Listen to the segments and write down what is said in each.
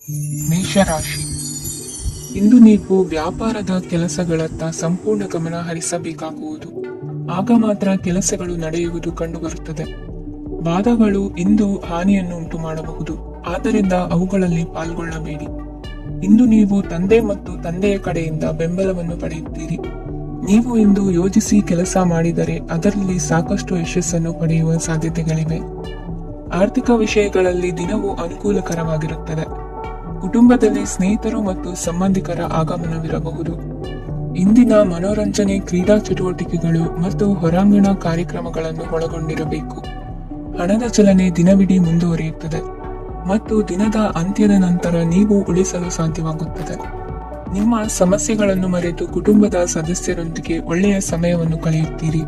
ಮೇಷರಾಶಿ. ಇಂದು ನೀವು ವ್ಯಾಪಾರದ ಕೆಲಸಗಳತ್ತ ಸಂಪೂರ್ಣ ಗಮನ ಹರಿಸಬೇಕಾಗುವುದು. ಆಗ ಮಾತ್ರ ಕೆಲಸಗಳು ನಡೆಯುವುದು ಕಂಡುಬರುತ್ತದೆ. ವಾದಗಳು ಇಂದು ಹಾನಿಯನ್ನು ಉಂಟು ಮಾಡಬಹುದು, ಆದ್ದರಿಂದ ಅವುಗಳಲ್ಲಿ ಪಾಲ್ಗೊಳ್ಳಬೇಡಿ. ಇಂದು ನೀವು ತಂದೆ ಮತ್ತು ತಂದೆಯ ಕಡೆಯಿಂದ ಬೆಂಬಲವನ್ನು ಪಡೆಯುತ್ತೀರಿ. ನೀವು ಇಂದು ಯೋಜಿಸಿ ಕೆಲಸ ಮಾಡಿದರೆ ಅದರಲ್ಲಿ ಸಾಕಷ್ಟು ಯಶಸ್ಸನ್ನು ಪಡೆಯುವ ಸಾಧ್ಯತೆಗಳಿವೆ. ಆರ್ಥಿಕ ವಿಷಯಗಳಲ್ಲಿ ದಿನವೂ ಅನುಕೂಲಕರವಾಗಿರುತ್ತದೆ. ಕುಟುಂಬದಲ್ಲಿ ಸ್ನೇಹಿತರು ಮತ್ತು ಸಂಬಂಧಿಕರ ಆಗಮನವಿರಬಹುದು. ಇಂದಿನ ಮನೋರಂಜನೆ ಕ್ರೀಡಾ ಚಟುವಟಿಕೆಗಳು ಮತ್ತು ಹೊರಾಂಗಣ ಕಾರ್ಯಕ್ರಮಗಳನ್ನು ಒಳಗೊಂಡಿರಬೇಕು. ಹಣದ ಚಲನೆ ದಿನವಿಡೀ ಮುಂದುವರಿಯುತ್ತದೆ ಮತ್ತು ದಿನದ ಅಂತ್ಯದ ನಂತರ ನೀವು ಉಳಿಸಲು ಸಾಧ್ಯವಾಗುತ್ತದೆ. ನಿಮ್ಮ ಸಮಸ್ಯೆಗಳನ್ನು ಮರೆತು ಕುಟುಂಬದ ಸದಸ್ಯರೊಂದಿಗೆ ಒಳ್ಳೆಯ ಸಮಯವನ್ನು ಕಳೆಯುತ್ತೀರಿ.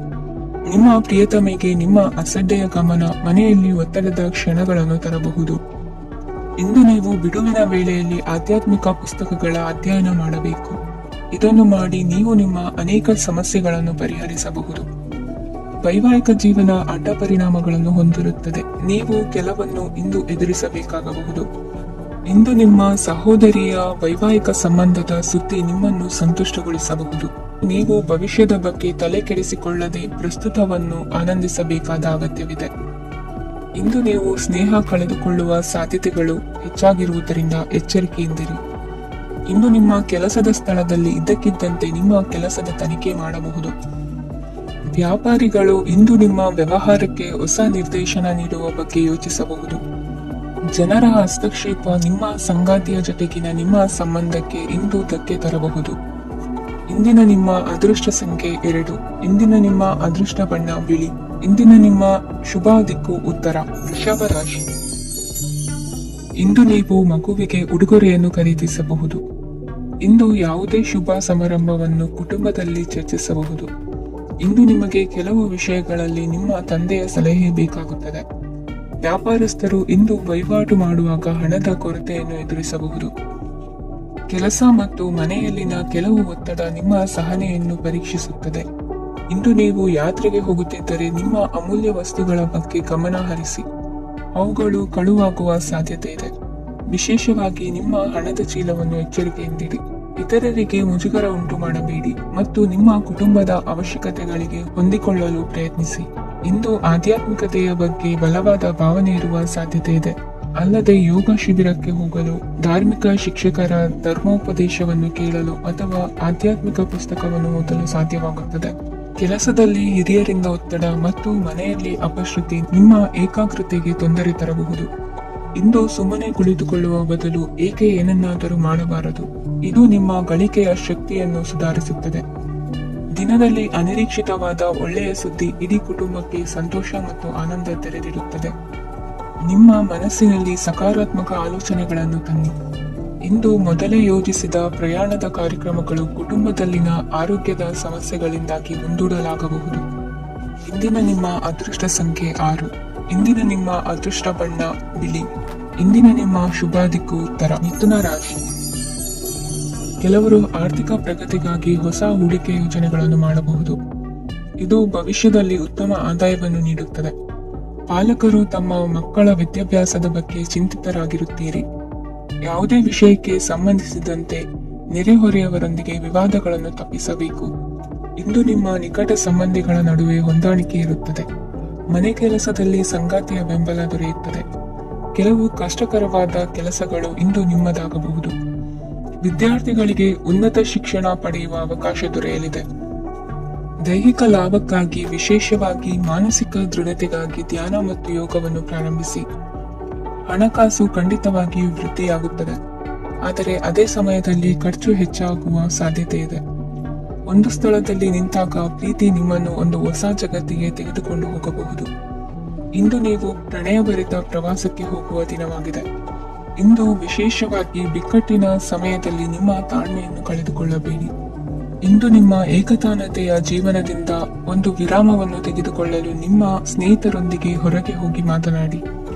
ನಿಮ್ಮ ಪ್ರಿಯತಮೆಗೆ ನಿಮ್ಮ ಅಸಡ್ಡೆಯ ಗಮನ ಮನೆಯಲ್ಲಿ ಒತ್ತಡದ ಕ್ಷಣಗಳನ್ನು ತರಬಹುದು. ಇಂದು ನೀವು ಬಿಡುವಿನ ವೇಳೆಯಲ್ಲಿ ಆಧ್ಯಾತ್ಮಿಕ ಪುಸ್ತಕಗಳ ಅಧ್ಯಯನ ಮಾಡಬೇಕು. ಇದನ್ನು ಮಾಡಿ ನೀವು ನಿಮ್ಮ ಅನೇಕ ಸಮಸ್ಯೆಗಳನ್ನು ಪರಿಹರಿಸಬಹುದು. ವೈವಾಹಿಕ ಜೀವನ ಅಡ್ಡ ಪರಿಣಾಮಗಳನ್ನು ಹೊಂದಿರುತ್ತದೆ. ನೀವು ಕೆಲವನ್ನು ಇಂದು ಎದುರಿಸಬೇಕಾಗಬಹುದು. ಇಂದು ನಿಮ್ಮ ಸಹೋದರಿಯ ವೈವಾಹಿಕ ಸಂಬಂಧದ ಸುದ್ದಿ ನಿಮ್ಮನ್ನು ಸಂತುಷ್ಟಗೊಳಿಸಬಹುದು. ನೀವು ಭವಿಷ್ಯದ ಬಗ್ಗೆ ತಲೆ ಕೆಡಿಸಿಕೊಳ್ಳದೆ ಪ್ರಸ್ತುತವನ್ನು ಆನಂದಿಸಬೇಕಾದ ಅಗತ್ಯವಿದೆ. ಇಂದು ನೀವು ಸ್ನೇಹ ಕಳೆದುಕೊಳ್ಳುವ ಸಾಧ್ಯತೆಗಳು ಹೆಚ್ಚಾಗಿರುವುದರಿಂದ ಎಚ್ಚರಿಕೆಯಿಂದಿರಿ. ಇಂದು ನಿಮ್ಮ ಕೆಲಸದ ಸ್ಥಳದಲ್ಲಿ ಇದ್ದಕ್ಕಿದ್ದಂತೆ ನಿಮ್ಮ ಕೆಲಸದ ತನಿಖೆ ಮಾಡಬಹುದು. ವ್ಯಾಪಾರಿಗಳು ಇಂದು ನಿಮ್ಮ ವ್ಯವಹಾರಕ್ಕೆ ಹೊಸ ನಿರ್ದೇಶನ ನೀಡುವ ಬಗ್ಗೆ ಯೋಚಿಸಬಹುದು. ಜನರ ಹಸ್ತಕ್ಷೇಪ ನಿಮ್ಮ ಸಂಗಾತಿಯ ಜೊತೆಗಿನ ನಿಮ್ಮ ಸಂಬಂಧಕ್ಕೆ ಇಂದು ಧಕ್ಕೆ ತರಬಹುದು. ಇಂದಿನ ನಿಮ್ಮ ಅದೃಷ್ಟ ಸಂಖ್ಯೆ 2. ಇಂದಿನ ನಿಮ್ಮ ಅದೃಷ್ಟ ಬಣ್ಣ ಬಿಳಿ. ಇಂದಿನ ನಿಮ್ಮ ಶುಭ ದಿಕ್ಕು ಉತ್ತರ. ವೃಷಭ ರಾಶಿ. ಇಂದು ನೀವು ಮಗುವಿಗೆ ಉಡುಗೊರೆಯನ್ನು ಖರೀದಿಸಬಹುದು. ಇಂದು ಯಾವುದೇ ಶುಭ ಸಮಾರಂಭವನ್ನು ಕುಟುಂಬದಲ್ಲಿ ಚರ್ಚಿಸಬಹುದು. ಇಂದು ನಿಮಗೆ ಕೆಲವು ವಿಷಯಗಳಲ್ಲಿ ನಿಮ್ಮ ತಂದೆಯ ಸಲಹೆ ಬೇಕಾಗುತ್ತದೆ. ವ್ಯಾಪಾರಸ್ಥರು ಇಂದು ವಹಿವಾಟು ಮಾಡುವಾಗ ಹಣದ ಕೊರತೆಯನ್ನು ಎದುರಿಸಬಹುದು. ಕೆಲಸ ಮತ್ತು ಮನೆಯಲ್ಲಿನ ಕೆಲವು ಒತ್ತಡ ನಿಮ್ಮ ಸಹನೆಯನ್ನು ಪರೀಕ್ಷಿಸುತ್ತದೆ. ಇಂದು ನೀವು ಯಾತ್ರೆಗೆ ಹೋಗುತ್ತಿದ್ದರೆ ನಿಮ್ಮ ಅಮೂಲ್ಯ ವಸ್ತುಗಳ ಬಗ್ಗೆ ಗಮನ ಹರಿಸಿ. ಅವುಗಳು ಕಳುವಾಗುವ ಸಾಧ್ಯತೆ ಇದೆ. ವಿಶೇಷವಾಗಿ ನಿಮ್ಮ ಹಣದ ಚೀಲವನ್ನು ಎಚ್ಚರಿಕೆಯಿಂದಿರಿ. ಇತರರಿಗೆ ಮುಜುಗರ ಉಂಟು ಮಾಡಬೇಡಿ ಮತ್ತು ನಿಮ್ಮ ಕುಟುಂಬದ ಅವಶ್ಯಕತೆಗಳಿಗೆ ಹೊಂದಿಕೊಳ್ಳಲು ಪ್ರಯತ್ನಿಸಿ. ಇಂದು ಆಧ್ಯಾತ್ಮಿಕತೆಯ ಬಗ್ಗೆ ಬಲವಾದ ಭಾವನೆ ಇರುವ ಸಾಧ್ಯತೆ ಇದೆ. ಅಲ್ಲದೆ ಯೋಗ ಶಿಬಿರಕ್ಕೆ ಹೋಗಲು, ಧಾರ್ಮಿಕ ಶಿಕ್ಷಕರ ಧರ್ಮೋಪದೇಶವನ್ನು ಕೇಳಲು ಅಥವಾ ಆಧ್ಯಾತ್ಮಿಕ ಪುಸ್ತಕವನ್ನು ಓದಲು ಸಾಧ್ಯವಾಗುತ್ತದೆ. ಕೆಲಸದಲ್ಲಿ ಹಿರಿಯರಿಂದ ಒತ್ತಡ ಮತ್ತು ಮನೆಯಲ್ಲಿ ಅಪಶ್ರುತಿ ನಿಮ್ಮ ಏಕಾಗ್ರತೆಗೆ ತೊಂದರೆ ತರಬಹುದು. ಇಂದು ಸುಮ್ಮನೆ ಕುಳಿತುಕೊಳ್ಳುವ ಬದಲು ಏಕೆ ಏನನ್ನಾದರೂ ಮಾಡಬಾರದು. ಇದು ನಿಮ್ಮ ಗಳಿಕೆಯ ಶಕ್ತಿಯನ್ನು ಸುಧಾರಿಸುತ್ತದೆ. ದಿನದಲ್ಲಿ ಅನಿರೀಕ್ಷಿತವಾದ ಒಳ್ಳೆಯ ಸುದ್ದಿ ಇಡೀ ಕುಟುಂಬಕ್ಕೆ ಸಂತೋಷ ಮತ್ತು ಆನಂದ ತೆರೆದಿಡುತ್ತದೆ. ನಿಮ್ಮ ಮನಸ್ಸಿನಲ್ಲಿ ಸಕಾರಾತ್ಮಕ ಆಲೋಚನೆಗಳನ್ನು ತನ್ನಿ. ಇಂದು ಮೊದಲೇ ಯೋಜಿಸಿದ ಪ್ರಯಾಣದ ಕಾರ್ಯಕ್ರಮಗಳು ಕುಟುಂಬದಲ್ಲಿನ ಆರೋಗ್ಯದ ಸಮಸ್ಯೆಗಳಿಂದಾಗಿ ಮುಂದೂಡಲಾಗಬಹುದು. ಇಂದಿನ ನಿಮ್ಮ ಅದೃಷ್ಟ ಸಂಖ್ಯೆ 6. ಇಂದಿನ ನಿಮ್ಮ ಅದೃಷ್ಟ ಬಣ್ಣ ಬಿಳಿ. ಇಂದಿನ ನಿಮ್ಮ ಶುಭ ದಿಕ್ಕು ಉತ್ತರ. ಮಿಥುನ ರಾಶಿ. ಕೆಲವರು ಆರ್ಥಿಕ ಪ್ರಗತಿಗಾಗಿ ಹೊಸ ಹೂಡಿಕೆ ಯೋಜನೆಗಳನ್ನು ಮಾಡಬಹುದು. ಇದು ಭವಿಷ್ಯದಲ್ಲಿ ಉತ್ತಮ ಆದಾಯವನ್ನು ನೀಡುತ್ತದೆ. ಪಾಲಕರು ತಮ್ಮ ಮಕ್ಕಳ ವಿದ್ಯಾಭ್ಯಾಸದ ಬಗ್ಗೆ ಚಿಂತಿತರಾಗಿರುತ್ತೀರಿ. ಯಾವುದೇ ವಿಷಯಕ್ಕೆ ಸಂಬಂಧಿಸಿದಂತೆ ನೆರೆಹೊರೆಯವರೊಂದಿಗೆ ವಿವಾದಗಳನ್ನು ತಪ್ಪಿಸಬೇಕು. ಇಂದು ನಿಮ್ಮ ನಿಕಟ ಸಂಬಂಧಿಗಳ ನಡುವೆ ಹೊಂದಾಣಿಕೆ ಇರುತ್ತದೆ. ಮನೆ ಕೆಲಸದಲ್ಲಿ ಸಂಗಾತಿಯ ಬೆಂಬಲ ದೊರೆಯುತ್ತದೆ. ಕೆಲವು ಕಷ್ಟಕರವಾದ ಕೆಲಸಗಳು ಇಂದು ನಿಮ್ಮದಾಗಬಹುದು. ವಿದ್ಯಾರ್ಥಿಗಳಿಗೆ ಉನ್ನತ ಶಿಕ್ಷಣ ಪಡೆಯುವ ಅವಕಾಶ ದೊರೆಯಲಿದೆ. ದೈಹಿಕ ಲಾಭಕ್ಕಾಗಿ, ವಿಶೇಷವಾಗಿ ಮಾನಸಿಕ ದೃಢತೆಗಾಗಿ ಧ್ಯಾನ ಮತ್ತು ಯೋಗವನ್ನು ಪ್ರಾರಂಭಿಸಿ. ಹಣಕಾಸು ಖಂಡಿತವಾಗಿಯೂ ವೃದ್ಧಿಯಾಗುತ್ತದೆ, ಆದರೆ ಅದೇ ಸಮಯದಲ್ಲಿ ಖರ್ಚು ಹೆಚ್ಚಾಗುವ ಸಾಧ್ಯತೆ ಇದೆ. ಒಂದು ಸ್ಥಳದಲ್ಲಿ ನಿಂತಾಗ ಪ್ರೀತಿ ನಿಮ್ಮನ್ನು ಒಂದು ಹೊಸ ಜಗತ್ತಿಗೆ ತೆಗೆದುಕೊಂಡು ಹೋಗಬಹುದು. ಇಂದು ನೀವು ಪ್ರಣಯಭರಿತ ಪ್ರವಾಸಕ್ಕೆ ಹೋಗುವ ದಿನವಾಗಿದೆ. ಇಂದು ವಿಶೇಷವಾಗಿ ಬಿಕ್ಕಟ್ಟಿನ ಸಮಯದಲ್ಲಿ ನಿಮ್ಮ ತಾಳ್ಮೆಯನ್ನು ಕಳೆದುಕೊಳ್ಳಬೇಡಿ. ಇಂದು ನಿಮ್ಮ ಏಕತಾನತೆಯ ಜೀವನದಿಂದ ಒಂದು ವಿರಾಮವನ್ನು ತೆಗೆದುಕೊಳ್ಳಲು ನಿಮ್ಮ ಸ್ನೇಹಿತರೊಂದಿಗೆ ಹೊರಗೆ ಹೋಗಿ ಮಾತನಾಡಿ.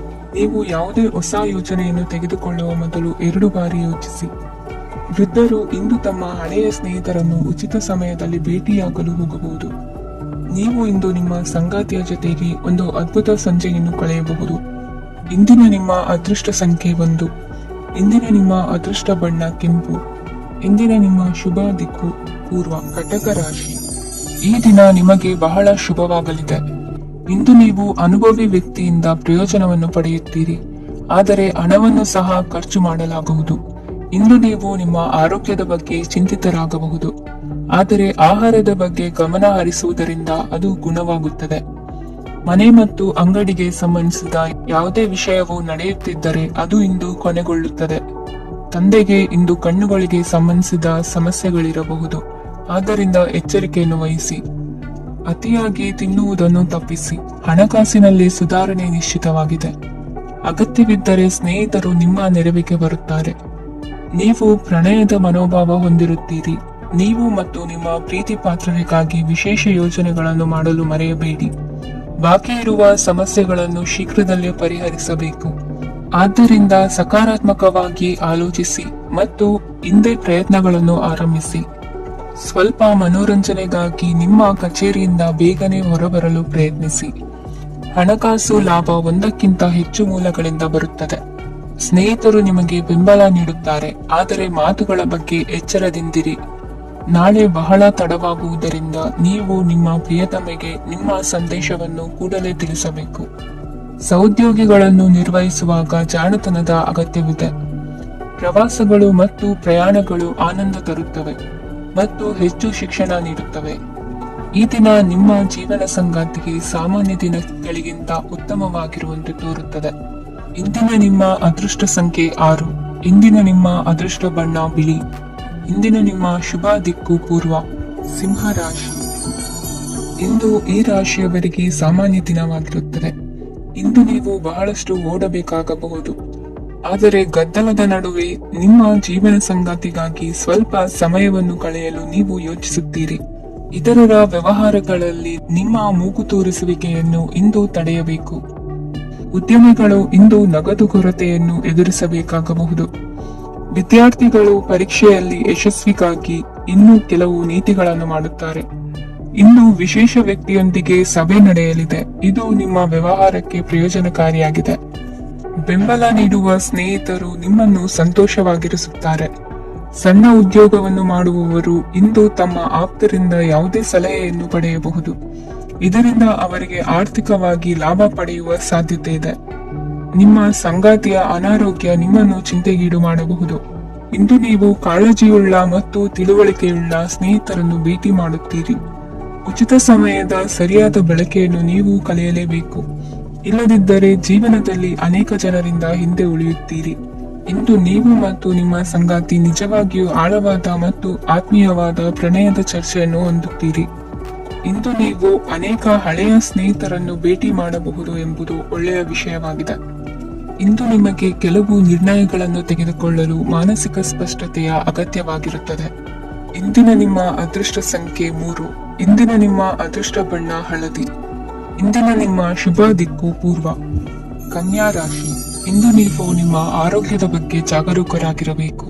ನೀವು ಯಾವುದೇ ಹೊಸ ಯೋಜನೆಯನ್ನು ತೆಗೆದುಕೊಳ್ಳುವ ಮೊದಲು 2 ಬಾರಿ ಯೋಚಿಸಿ. ವೃದ್ಧರು ಇಂದು ತಮ್ಮ ಹಳೆಯ ಸ್ನೇಹಿತರನ್ನು ಉಚಿತ ಸಮಯದಲ್ಲಿ ಭೇಟಿಯಾಗಲು ಹೋಗಬಹುದು. ನೀವು ಇಂದು ನಿಮ್ಮ ಸಂಗಾತಿಯ ಜೊತೆಗೆ ಒಂದು ಅದ್ಭುತ ಸಂಜೆಯನ್ನು ಕಳೆಯಬಹುದು. ಇಂದಿನ ನಿಮ್ಮ ಅದೃಷ್ಟ ಸಂಖ್ಯೆ 1. ಇಂದಿನ ನಿಮ್ಮ ಅದೃಷ್ಟ ಬಣ್ಣ ಕೆಂಪು. ಇಂದಿನ ನಿಮ್ಮ ಶುಭ ದಿಕ್ಕು ಪೂರ್ವ, ಕಟಕ ರಾಶಿ. ಈ ದಿನ ನಿಮಗೆ ಬಹಳ ಶುಭವಾಗಲಿದೆ. ಇಂದು ನೀವು ಅನುಭವಿ ವ್ಯಕ್ತಿಯಿಂದ ಪ್ರಯೋಜನವನ್ನು ಪಡೆಯುತ್ತೀರಿ, ಆದರೆ ಹಣವನ್ನು ಸಹ ಖರ್ಚು ಮಾಡಲಾಗುವುದು. ಇಂದು ನೀವು ನಿಮ್ಮ ಆರೋಗ್ಯದ ಬಗ್ಗೆ ಚಿಂತಿತರಾಗಬಹುದು, ಆದರೆ ಆಹಾರದ ಬಗ್ಗೆ ಗಮನ ಹರಿಸುವುದರಿಂದ ಅದು ಗುಣವಾಗುತ್ತದೆ. ಮನೆ ಮತ್ತು ಅಂಗಡಿಗೆ ಸಂಬಂಧಿಸಿದ ಯಾವುದೇ ವಿಷಯವು ನಡೆಯುತ್ತಿದ್ದರೆ ಅದು ಇಂದು ಕೊನೆಗೊಳ್ಳುತ್ತದೆ. ತಂದೆಗೆ ಇಂದು ಕಣ್ಣುಗಳಿಗೆ ಸಂಬಂಧಿಸಿದ ಸಮಸ್ಯೆಗಳಿರಬಹುದು, ಆದ್ದರಿಂದ ಎಚ್ಚರಿಕೆಯನ್ನು ವಹಿಸಿ. ಅತಿಯಾಗಿ ತಿನ್ನುವುದನ್ನು ತಪ್ಪಿಸಿ. ಹಣಕಾಸಿನಲ್ಲಿ ಸುಧಾರಣೆ ನಿಶ್ಚಿತವಾಗಿದೆ. ಅಗತ್ಯವಿದ್ದರೆ ಸ್ನೇಹಿತರು ನಿಮ್ಮ ನೆರವಿಗೆ ಬರುತ್ತಾರೆ. ನೀವು ಪ್ರಣಯದ ಮನೋಭಾವ ಹೊಂದಿರುತ್ತೀರಿ. ನೀವು ಮತ್ತು ನಿಮ್ಮ ಪ್ರೀತಿ ಪಾತ್ರರಿಗಾಗಿ ವಿಶೇಷ ಯೋಜನೆಗಳನ್ನು ಮಾಡಲು ಮರೆಯಬೇಡಿ. ಬಾಕಿ ಇರುವ ಸಮಸ್ಯೆಗಳನ್ನು ಶೀಘ್ರದಲ್ಲೇ ಪರಿಹರಿಸಬೇಕು. ಆದ್ದರಿಂದ ಸಕಾರಾತ್ಮಕವಾಗಿ ಆಲೋಚಿಸಿ ಮತ್ತು ಹಿಂದೆ ಪ್ರಯತ್ನಗಳನ್ನು ಆರಂಭಿಸಿ. ಸ್ವಲ್ಪ ಮನೋರಂಜನೆಗಾಗಿ ನಿಮ್ಮ ಕಚೇರಿಯಿಂದ ಬೇಗನೆ ಹೊರಬರಲು ಪ್ರಯತ್ನಿಸಿ. ಹಣಕಾಸು ಲಾಭ ಒಂದಕ್ಕಿಂತ ಹೆಚ್ಚು ಮೂಲಗಳಿಂದ ಬರುತ್ತದೆ. ಸ್ನೇಹಿತರು ನಿಮಗೆ ಬೆಂಬಲ ನೀಡುತ್ತಾರೆ, ಆದರೆ ಮಾತುಗಳ ಬಗ್ಗೆ ಎಚ್ಚರದಿಂದಿರಿ. ನಾಳೆ ಬಹಳ ತಡವಾಗುವುದರಿಂದ ನೀವು ನಿಮ್ಮ ಪ್ರಿಯತಮೆಗೆ ನಿಮ್ಮ ಸಂದೇಶವನ್ನು ಕೂಡಲೇ ತಿಳಿಸಬೇಕು. ಸಹೋದ್ಯೋಗಿಗಳನ್ನು ನಿರ್ವಹಿಸುವಾಗ ಜಾಣತನದ ಅಗತ್ಯವಿದೆ. ಪ್ರವಾಸಗಳು ಮತ್ತು ಪ್ರಯಾಣಗಳು ಆನಂದ ತರುತ್ತವೆ ಮತ್ತು ಹೆಚ್ಚು ಶಿಕ್ಷಣ ನೀಡುತ್ತವೆ. ಈ ದಿನ ನಿಮ್ಮ ಜೀವನ ಸಂಗಾತಿಗೆ ಸಾಮಾನ್ಯ ದಿನಗಳಿಗಿಂತ ಉತ್ತಮವಾಗಿರುವಂತೆ ತೋರುತ್ತದೆ. ಇಂದಿನ ನಿಮ್ಮ ಅದೃಷ್ಟ ಸಂಖ್ಯೆ 6. ಇಂದಿನ ನಿಮ್ಮ ಅದೃಷ್ಟ ಬಣ್ಣ ಬಿಳಿ. ಇಂದಿನ ನಿಮ್ಮ ಶುಭ ದಿಕ್ಕು ಪೂರ್ವ, ಸಿಂಹ ರಾಶಿ. ಇಂದು ಈ ರಾಶಿಯವರಿಗೆ ಸಾಮಾನ್ಯ ದಿನವಾಗಿರುತ್ತದೆ. ಇಂದು ನೀವು ಬಹಳಷ್ಟು ಓಡಬೇಕಾಗಬಹುದು, ಆದರೆ ಗದ್ದಲದ ನಡುವೆ ನಿಮ್ಮ ಜೀವನ ಸಂಗಾತಿಗಾಗಿ ಸ್ವಲ್ಪ ಸಮಯವನ್ನು ಕಳೆಯಲು ನೀವು ಯೋಚಿಸುತ್ತೀರಿ. ಇತರರ ವ್ಯವಹಾರಗಳಲ್ಲಿ ನಿಮ್ಮ ಮೂಗು ತೂರಿಸುವಿಕೆಯನ್ನು ಇಂದು ತಡೆಯಬೇಕು. ಉದ್ಯಮಿಗಳು ಇಂದು ನಗದು ಕೊರತೆಯನ್ನು ಎದುರಿಸಬೇಕಾಗಬಹುದು. ವಿದ್ಯಾರ್ಥಿಗಳು ಪರೀಕ್ಷೆಯಲ್ಲಿ ಯಶಸ್ವಿಗಾಗಿ ಇನ್ನೂ ಕೆಲವು ನೀತಿಗಳನ್ನು ಮಾಡುತ್ತಾರೆ. ಇಂದು ವಿಶೇಷ ವ್ಯಕ್ತಿಯೊಂದಿಗೆ ಸಭೆ ನಡೆಯಲಿದೆ, ಇದು ನಿಮ್ಮ ವ್ಯವಹಾರಕ್ಕೆ ಪ್ರಯೋಜನಕಾರಿಯಾಗಿದೆ. ಬೆಂಬಲ ನೀಡುವ ಸ್ನೇಹಿತರು ನಿಮ್ಮನ್ನು ಸಂತೋಷವಾಗಿರಿಸುತ್ತಾರೆ. ಸಣ್ಣ ಉದ್ಯೋಗವನ್ನು ಮಾಡುವವರು ಇಂದು ತಮ್ಮ ಆಪ್ತರಿಂದ ಯಾವುದೇ ಸಲಹೆಯನ್ನು ಪಡೆಯಬಹುದು. ಇದರಿಂದ ಅವರಿಗೆ ಆರ್ಥಿಕವಾಗಿ ಲಾಭ ಪಡೆಯುವ ಸಾಧ್ಯತೆ ಇದೆ. ನಿಮ್ಮ ಸಂಗಾತಿಯ ಅನಾರೋಗ್ಯ ನಿಮ್ಮನ್ನು ಚಿಂತೆಗೀಡು ಮಾಡಬಹುದು. ಇಂದು ನೀವು ಕಾಳಜಿಯುಳ್ಳ ಮತ್ತು ತಿಳುವಳಿಕೆಯುಳ್ಳ ಸ್ನೇಹಿತರನ್ನು ಭೇಟಿ ಮಾಡುತ್ತೀರಿ. ಉಚಿತ ಸಮಯದ ಸರಿಯಾದ ಬಳಕೆಯನ್ನು ನೀವು ಕಲಿಯಲೇಬೇಕು, ಇಲ್ಲದಿದ್ದರೆ ಜೀವನದಲ್ಲಿ ಅನೇಕ ಜನರಿಂದ ಹಿಂದೆ ಉಳಿಯುತ್ತೀರಿ. ಇಂದು ನೀವು ಮತ್ತು ನಿಮ್ಮ ಸಂಗಾತಿ ನಿಜವಾಗಿಯೂ ಆಳವಾದ ಮತ್ತು ಆತ್ಮೀಯವಾದ ಪ್ರಣಯದ ಚರ್ಚೆಯನ್ನು ಹೊಂದುತ್ತೀರಿ. ಇಂದು ನೀವು ಅನೇಕ ಹಳೆಯ ಸ್ನೇಹಿತರನ್ನು ಭೇಟಿ ಮಾಡಬಹುದು ಎಂಬುದು ಒಳ್ಳೆಯ ವಿಷಯವಾಗಿದೆ. ಇಂದು ನಿಮಗೆ ಕೆಲವು ನಿರ್ಣಯಗಳನ್ನು ತೆಗೆದುಕೊಳ್ಳಲು ಮಾನಸಿಕ ಸ್ಪಷ್ಟತೆಯ ಅಗತ್ಯವಾಗಿರುತ್ತದೆ. ಇಂದಿನ ನಿಮ್ಮ ಅದೃಷ್ಟ ಸಂಖ್ಯೆ 3. ಇಂದಿನ ನಿಮ್ಮ ಅದೃಷ್ಟ ಬಣ್ಣ ಹಳದಿ. ಇಂದಿನ ನಿಮ್ಮ ಶುಭ ದಿಕ್ಕು ಪೂರ್ವ, ಕನ್ಯಾ ರಾಶಿ. ಇಂದು ನೀವು ನಿಮ್ಮ ಆರೋಗ್ಯದ ಬಗ್ಗೆ ಜಾಗರೂಕರಾಗಿರಬೇಕು.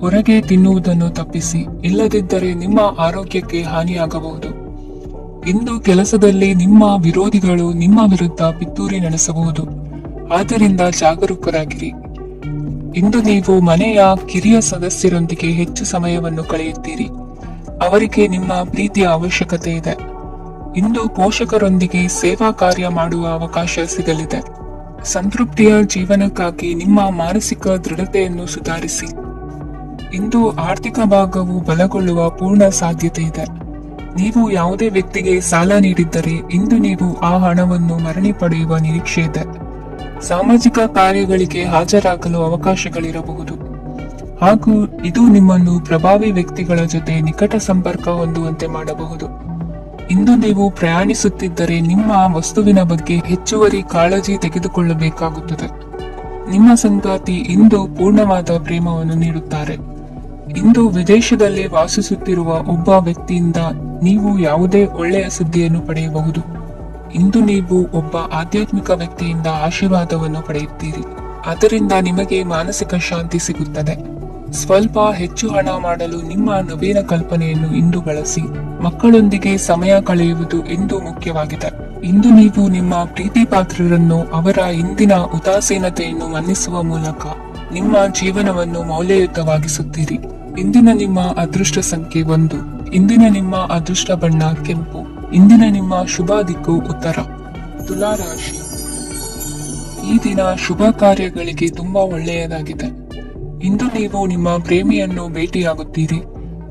ಹೊರಗೆ ತಿನ್ನುವುದನ್ನು ತಪ್ಪಿಸಿ, ಇಲ್ಲದಿದ್ದರೆ ನಿಮ್ಮ ಆರೋಗ್ಯಕ್ಕೆ ಹಾನಿಯಾಗಬಹುದು. ಇಂದು ಕೆಲಸದಲ್ಲಿ ನಿಮ್ಮ ವಿರೋಧಿಗಳು ನಿಮ್ಮ ವಿರುದ್ಧ ಪಿತೂರಿ ನಡೆಸಬಹುದು, ಆದ್ದರಿಂದ ಜಾಗರೂಕರಾಗಿರಿ. ಇಂದು ನೀವು ಮನೆಯ ಕಿರಿಯ ಸದಸ್ಯರೊಂದಿಗೆ ಹೆಚ್ಚು ಸಮಯವನ್ನು ಕಳೆಯುತ್ತೀರಿ. ಅವರಿಗೆ ನಿಮ್ಮ ಪ್ರೀತಿಯ ಅವಶ್ಯಕತೆ ಇದೆ. ಇಂದು ಪೋಷಕರೊಂದಿಗೆ ಸೇವಾ ಕಾರ್ಯ ಮಾಡುವ ಅವಕಾಶ ಸಿಗಲಿದೆ. ಸಂತೃಪ್ತಿಯ ಜೀವನಕ್ಕಾಗಿ ನಿಮ್ಮ ಮಾನಸಿಕ ದೃಢತೆಯನ್ನು ಸುಧಾರಿಸಿ. ಇಂದು ಆರ್ಥಿಕ ಭಾಗವು ಬಲಗೊಳ್ಳುವ ಪೂರ್ಣ ಸಾಧ್ಯತೆ ಇದೆ. ನೀವು ಯಾವುದೇ ವ್ಯಕ್ತಿಗೆ ಸಾಲ ನೀಡಿದ್ದರೆ ಇಂದು ನೀವು ಆ ಹಣವನ್ನು ಮರಳಿ ಪಡೆಯುವ ನಿರೀಕ್ಷೆ ಇದೆ. ಸಾಮಾಜಿಕ ಕಾರ್ಯಗಳಿಗೆ ಹಾಜರಾಗಲು ಅವಕಾಶಗಳಿರಬಹುದು, ಹಾಗೂ ಇದು ನಿಮ್ಮನ್ನು ಪ್ರಭಾವಿ ವ್ಯಕ್ತಿಗಳ ಜೊತೆ ನಿಕಟ ಸಂಪರ್ಕ ಹೊಂದುವಂತೆ ಮಾಡಬಹುದು. ಇಂದು ನೀವು ಪ್ರಯಾಣಿಸುತ್ತಿದ್ದರೆ ನಿಮ್ಮ ವಸ್ತುವಿನ ಬಗ್ಗೆ ಹೆಚ್ಚುವರಿ ಕಾಳಜಿ ತೆಗೆದುಕೊಳ್ಳಬೇಕಾಗುತ್ತದೆ. ನಿಮ್ಮ ಸಂಗಾತಿ ಇಂದು ಪೂರ್ಣವಾದ ಪ್ರೇಮವನ್ನು ನೀಡುತ್ತಾರೆ. ಇಂದು ವಿದೇಶದಲ್ಲಿ ವಾಸಿಸುತ್ತಿರುವ ಒಬ್ಬ ವ್ಯಕ್ತಿಯಿಂದ ನೀವು ಯಾವುದೇ ಒಳ್ಳೆಯ ಸುದ್ದಿಯನ್ನು ಪಡೆಯಬಹುದು. ಇಂದು ನೀವು ಒಬ್ಬ ಆಧ್ಯಾತ್ಮಿಕ ವ್ಯಕ್ತಿಯಿಂದ ಆಶೀರ್ವಾದವನ್ನು ಪಡೆಯುತ್ತೀರಿ, ಅದರಿಂದ ನಿಮಗೆ ಮಾನಸಿಕ ಶಾಂತಿ ಸಿಗುತ್ತದೆ. ಸ್ವಲ್ಪ ಹೆಚ್ಚು ಹಣ ಮಾಡಲು ನಿಮ್ಮ ನವೀನ ಕಲ್ಪನೆಯನ್ನು ಇಂದು ಬಳಸಿ. ಮಕ್ಕಳೊಂದಿಗೆ ಸಮಯ ಕಳೆಯುವುದು ಇಂದು ಮುಖ್ಯವಾಗಿದೆ. ಇಂದು ನೀವು ನಿಮ್ಮ ಪ್ರೀತಿ ಪಾತ್ರರನ್ನು ಅವರ ಇಂದಿನ ಉದಾಸೀನತೆಯನ್ನು ಮನ್ನಿಸುವ ಮೂಲಕ ನಿಮ್ಮ ಜೀವನವನ್ನು ಮೌಲ್ಯಯುತವಾಗಿಸುತ್ತೀರಿ. ಇಂದಿನ ನಿಮ್ಮ ಅದೃಷ್ಟ ಸಂಖ್ಯೆ 1. ಇಂದಿನ ನಿಮ್ಮ ಅದೃಷ್ಟ ಬಣ್ಣ ಕೆಂಪು. ಇಂದಿನ ನಿಮ್ಮ ಶುಭ ದಿಕ್ಕು ಉತ್ತರ. ತುಲಾ ರಾಶಿ. ಈ ದಿನ ಶುಭ ಕಾರ್ಯಗಳಿಗೆ ತುಂಬಾ ಒಳ್ಳೆಯದಾಗಿದೆ. ಇಂದು ನೀವು ನಿಮ್ಮ ಪ್ರೇಮಿಯನ್ನು ಭೇಟಿಯಾಗುತ್ತೀರಿ.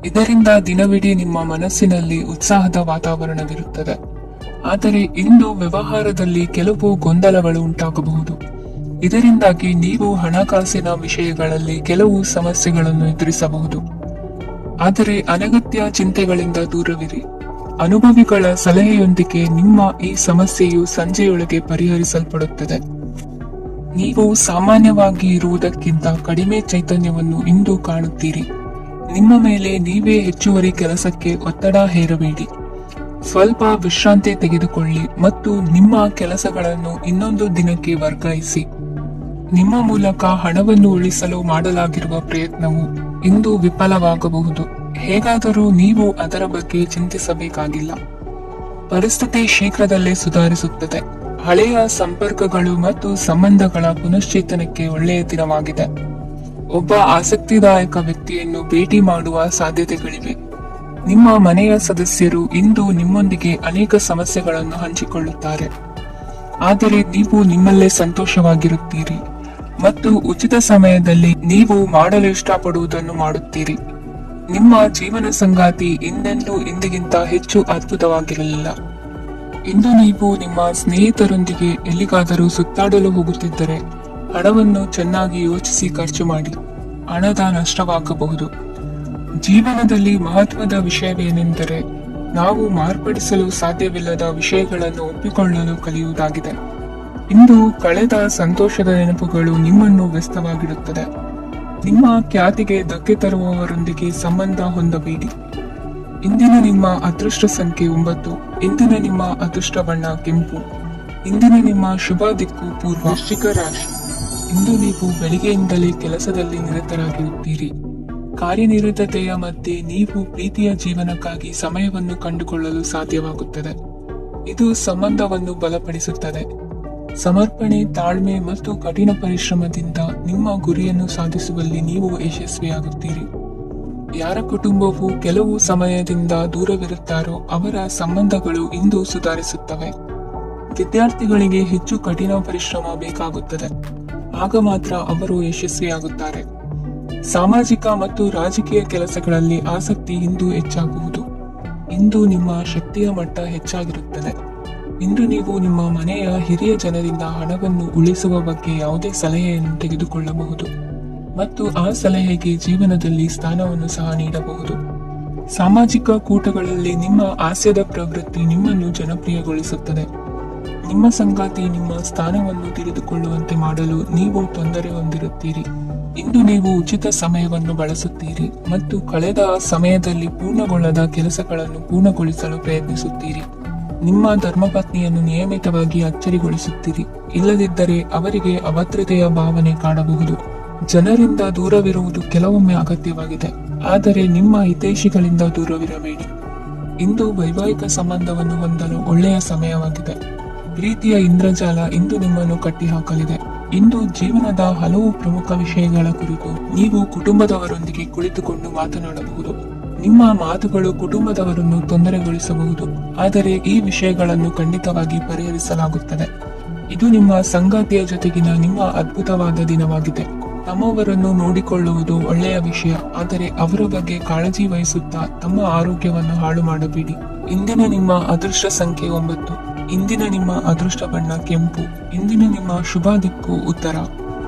ಇದರಿಂದ ದಿನವಿಡೀ ನಿಮ್ಮ ಮನಸ್ಸಿನಲ್ಲಿ ಉತ್ಸಾಹದ ವಾತಾವರಣವಿರುತ್ತದೆ. ಆದರೆ ಇಂದು ವ್ಯವಹಾರದಲ್ಲಿ ಕೆಲವು ಗೊಂದಲಗಳು ಉಂಟಾಗಬಹುದು. ಇದರಿಂದಾಗಿ ನೀವು ಹಣಕಾಸಿನ ವಿಷಯಗಳಲ್ಲಿ ಕೆಲವು ಸಮಸ್ಯೆಗಳನ್ನು ಎದುರಿಸಬಹುದು. ಆದರೆ ಅನಗತ್ಯ ಚಿಂತೆಗಳಿಂದ ದೂರವಿರಿ. ಅನುಭವಿಗಳ ಸಲಹೆಯೊಂದಿಗೆ ನಿಮ್ಮ ಈ ಸಮಸ್ಯೆಯು ಸಂಜೆಯೊಳಗೆ ಪರಿಹರಿಸಲ್ಪಡುತ್ತದೆ. ನೀವು ಸಾಮಾನ್ಯವಾಗಿ ಇರುವುದಕ್ಕಿಂತ ಕಡಿಮೆ ಚೈತನ್ಯವನ್ನು ಇಂದು ಕಾಣುತ್ತೀರಿ. ನಿಮ್ಮ ಮೇಲೆ ನೀವೇ ಹೆಚ್ಚುವರಿ ಕೆಲಸಕ್ಕೆ ಒತ್ತಡ ಹೇರಬೇಡಿ. ಸ್ವಲ್ಪ ವಿಶ್ರಾಂತಿ ತೆಗೆದುಕೊಳ್ಳಿ ಮತ್ತು ನಿಮ್ಮ ಕೆಲಸಗಳನ್ನು ಇನ್ನೊಂದು ದಿನಕ್ಕೆ ವರ್ಗಾಯಿಸಿ. ನಿಮ್ಮ ಮೂಲಕ ಹಣವನ್ನು ಉಳಿಸಲು ಮಾಡಲಾಗಿರುವ ಪ್ರಯತ್ನವು ಇಂದು ವಿಫಲವಾಗಬಹುದು. ಹೇಗಾದರೂ ನೀವು ಅದರ ಬಗ್ಗೆ ಚಿಂತಿಸಬೇಕಾಗಿಲ್ಲ. ಪರಿಸ್ಥಿತಿ ಶೀಘ್ರದಲ್ಲೇ ಸುಧಾರಿಸುತ್ತದೆ. ಹಳೆಯ ಸಂಪರ್ಕಗಳು ಮತ್ತು ಸಂಬಂಧಗಳ ಪುನಶ್ಚೇತನಕ್ಕೆ ಒಳ್ಳೆಯ ದಿನವಾಗಿದೆ. ಒಬ್ಬ ಆಸಕ್ತಿದಾಯಕ ವ್ಯಕ್ತಿಯನ್ನು ಭೇಟಿ ಮಾಡುವ ಸಾಧ್ಯತೆಗಳಿವೆ. ನಿಮ್ಮ ಮನೆಯ ಸದಸ್ಯರು ಇಂದು ನಿಮ್ಮೊಂದಿಗೆ ಅನೇಕ ಸಮಸ್ಯೆಗಳನ್ನು ಹಂಚಿಕೊಳ್ಳುತ್ತಾರೆ. ಆದರೆ ನೀವು ನಿಮ್ಮಲ್ಲೇ ಸಂತೋಷವಾಗಿರುತ್ತೀರಿ ಮತ್ತು ಉಚಿತ ಸಮಯದಲ್ಲಿ ನೀವು ಮಾಡಲು ಇಷ್ಟಪಡುವುದನ್ನು ಮಾಡುತ್ತೀರಿ. ನಿಮ್ಮ ಜೀವನ ಸಂಗಾತಿ ಇನ್ನೆಂದೂ ಇಂದಿಗಿಂತ ಹೆಚ್ಚು ಅದ್ಭುತವಾಗಿರಲಿಲ್ಲ. ಇಂದು ನೀವು ನಿಮ್ಮ ಸ್ನೇಹಿತರೊಂದಿಗೆ ಎಲ್ಲಿಗಾದರೂ ಸುತ್ತಾಡಲು ಹೋಗುತ್ತಿದ್ದರೆ ಹಣವನ್ನು ಚೆನ್ನಾಗಿ ಯೋಚಿಸಿ ಖರ್ಚು ಮಾಡಿ. ಹಣದ ನಷ್ಟವಾಗಬಹುದು. ಜೀವನದಲ್ಲಿ ಮಹತ್ವದ ವಿಷಯವೇನೆಂದರೆ ನಾವು ಮಾರ್ಪಡಿಸಲು ಸಾಧ್ಯವಿಲ್ಲದ ವಿಷಯಗಳನ್ನು ಒಪ್ಪಿಕೊಳ್ಳಲು ಕಲಿಯುವುದಾಗಿದೆ. ಇಂದು ಕಳೆದ ಸಂತೋಷದ ನೆನಪುಗಳು ನಿಮ್ಮನ್ನು ವ್ಯಸ್ತವಾಗಿಡುತ್ತದೆ. ನಿಮ್ಮ ಖ್ಯಾತಿಗೆ ಧಕ್ಕೆ ತರುವವರೊಂದಿಗೆ ಸಂಬಂಧ ಹೊಂದಬೇಡಿ. ಇಂದಿನ ನಿಮ್ಮ ಅದೃಷ್ಟ ಸಂಖ್ಯೆ 9. ಇಂದಿನ ನಿಮ್ಮ ಅದೃಷ್ಟ ಬಣ್ಣ ಕೆಂಪು. ಇಂದಿನ ನಿಮ್ಮ ಶುಭ ದಿಕ್ಕು ಪೂರ್ವ. ವೃಶ್ಚಿಕ ರಾಶಿ. ಇಂದು ನೀವು ಬೆಳಿಗ್ಗೆಯಿಂದಲೇ ಕೆಲಸದಲ್ಲಿ ನಿರತರಾಗಿರುತ್ತೀರಿ. ಕಾರ್ಯನಿರತತೆಯ ಮಧ್ಯೆ ನೀವು ಪ್ರೀತಿಯ ಜೀವನಕ್ಕಾಗಿ ಸಮಯವನ್ನು ಕಂಡುಕೊಳ್ಳಲು ಸಾಧ್ಯವಾಗುತ್ತದೆ. ಇದು ಸಂಬಂಧವನ್ನು ಬಲಪಡಿಸುತ್ತದೆ. ಸಮರ್ಪಣೆ, ತಾಳ್ಮೆ ಮತ್ತು ಕಠಿಣ ಪರಿಶ್ರಮದಿಂದ ನಿಮ್ಮ ಗುರಿಯನ್ನು ಸಾಧಿಸುವಲ್ಲಿ ನೀವು ಯಶಸ್ವಿಯಾಗುತ್ತೀರಿ. ಯಾರ ಕುಟುಂಬವು ಕೆಲವು ಸಮಯದಿಂದ ದೂರವಿರುತ್ತಾರೋ ಅವರ ಸಂಬಂಧಗಳು ಇಂದು ಸುಧಾರಿಸುತ್ತವೆ. ವಿದ್ಯಾರ್ಥಿಗಳಿಗೆ ಹೆಚ್ಚು ಕಠಿಣ ಪರಿಶ್ರಮ ಬೇಕಾಗುತ್ತದೆ. ಆಗ ಮಾತ್ರ ಅವರು ಯಶಸ್ವಿಯಾಗುತ್ತಾರೆ. ಸಾಮಾಜಿಕ ಮತ್ತು ರಾಜಕೀಯ ಕೆಲಸಗಳಲ್ಲಿ ಆಸಕ್ತಿ ಇಂದು ಹೆಚ್ಚಾಗುವುದು. ಇಂದು ನಿಮ್ಮ ಶಕ್ತಿಯ ಮಟ್ಟ ಹೆಚ್ಚಾಗಿರುತ್ತದೆ. ಇಂದು ನೀವು ನಿಮ್ಮ ಮನೆಯ ಹಿರಿಯ ಜನರಿಂದ ಹಣವನ್ನು ಉಳಿಸುವ ಬಗ್ಗೆ ಯಾವುದೇ ಸಲಹೆಯನ್ನು ತೆಗೆದುಕೊಳ್ಳಬಹುದು ಮತ್ತು ಆ ಸಲಹೆಗೆ ಜೀವನದಲ್ಲಿ ಸ್ಥಾನವನ್ನು ಸಹ ನೀಡಬಹುದು. ಸಾಮಾಜಿಕ ಕೂಟಗಳಲ್ಲಿ ನಿಮ್ಮ ಹಾಸ್ಯದ ಪ್ರವೃತ್ತಿ ನಿಮ್ಮನ್ನು ಜನಪ್ರಿಯಗೊಳಿಸುತ್ತದೆ. ನಿಮ್ಮ ಸಂಗಾತಿ ನಿಮ್ಮ ಸ್ಥಾನವನ್ನು ತಿಳಿದುಕೊಳ್ಳುವಂತೆ ಮಾಡಲು ನೀವು ತೊಂದರೆ ಹೊಂದಿರುತ್ತೀರಿ. ಇಂದು ನೀವು ಉಚಿತ ಸಮಯವನ್ನು ಬಳಸುತ್ತೀರಿ ಮತ್ತು ಕಳೆದ ಸಮಯದಲ್ಲಿ ಪೂರ್ಣಗೊಳ್ಳದ ಕೆಲಸಗಳನ್ನು ಪೂರ್ಣಗೊಳಿಸಲು ಪ್ರಯತ್ನಿಸುತ್ತೀರಿ. ನಿಮ್ಮ ಧರ್ಮಪತ್ನಿಯನ್ನು ನಿಯಮಿತವಾಗಿ ಅಚ್ಚರಿಗೊಳಿಸುತ್ತೀರಿ. ಇಲ್ಲದಿದ್ದರೆ ಅವರಿಗೆ ಅಭದ್ರತೆಯ ಭಾವನೆ ಕಾಡಬಹುದು. ಜನರಿಂದ ದೂರವಿರುವುದು ಕೆಲವೊಮ್ಮೆ ಅಗತ್ಯವಾಗಿದೆ, ಆದರೆ ನಿಮ್ಮ ಹಿತೈಷಿಗಳಿಂದ ದೂರವಿರಬೇಡಿ. ಇಂದು ವೈವಾಹಿಕ ಸಂಬಂಧವನ್ನು ಹೊಂದಲು ಒಳ್ಳೆಯ ಸಮಯವಾಗಿದೆ. ಪ್ರೀತಿಯ ಇಂದ್ರಜಾಲ ಇಂದು ನಿಮ್ಮನ್ನು ಕಟ್ಟಿಹಾಕಲಿದೆ. ಇಂದು ಜೀವನದ ಹಲವು ಪ್ರಮುಖ ವಿಷಯಗಳ ಕುರಿತು ನೀವು ಕುಟುಂಬದವರೊಂದಿಗೆ ಕುಳಿತುಕೊಂಡು ಮಾತನಾಡಬಹುದು. ನಿಮ್ಮ ಮಾತುಗಳು ಕುಟುಂಬದವರನ್ನು ತೊಂದರೆಗೊಳಿಸಬಹುದು, ಆದರೆ ಈ ವಿಷಯಗಳನ್ನು ಖಂಡಿತವಾಗಿ ಪರಿಹರಿಸಲಾಗುತ್ತದೆ. ಇದು ನಿಮ್ಮ ಸಂಗಾತಿಯ ಜೊತೆಗಿನ ನಿಮ್ಮ ಅದ್ಭುತವಾದ ದಿನವಾಗಿದೆ. ತಮ್ಮವರನ್ನು ನೋಡಿಕೊಳ್ಳುವುದು ಒಳ್ಳೆಯ ವಿಷಯ, ಆದರೆ ಅವರ ಬಗ್ಗೆ ಕಾಳಜಿ ವಹಿಸುತ್ತಾ ತಮ್ಮ ಆರೋಗ್ಯವನ್ನು ಹಾಳು ಮಾಡಬೇಡಿ. ಇಂದಿನ ನಿಮ್ಮ ಅದೃಷ್ಟ ಸಂಖ್ಯೆ 9. ಇಂದಿನ ನಿಮ್ಮ ಅದೃಷ್ಟ ಬಣ್ಣ ಕೆಂಪು. ಇಂದಿನ ನಿಮ್ಮ ಶುಭ ದಿಕ್ಕು ಉತ್ತರ.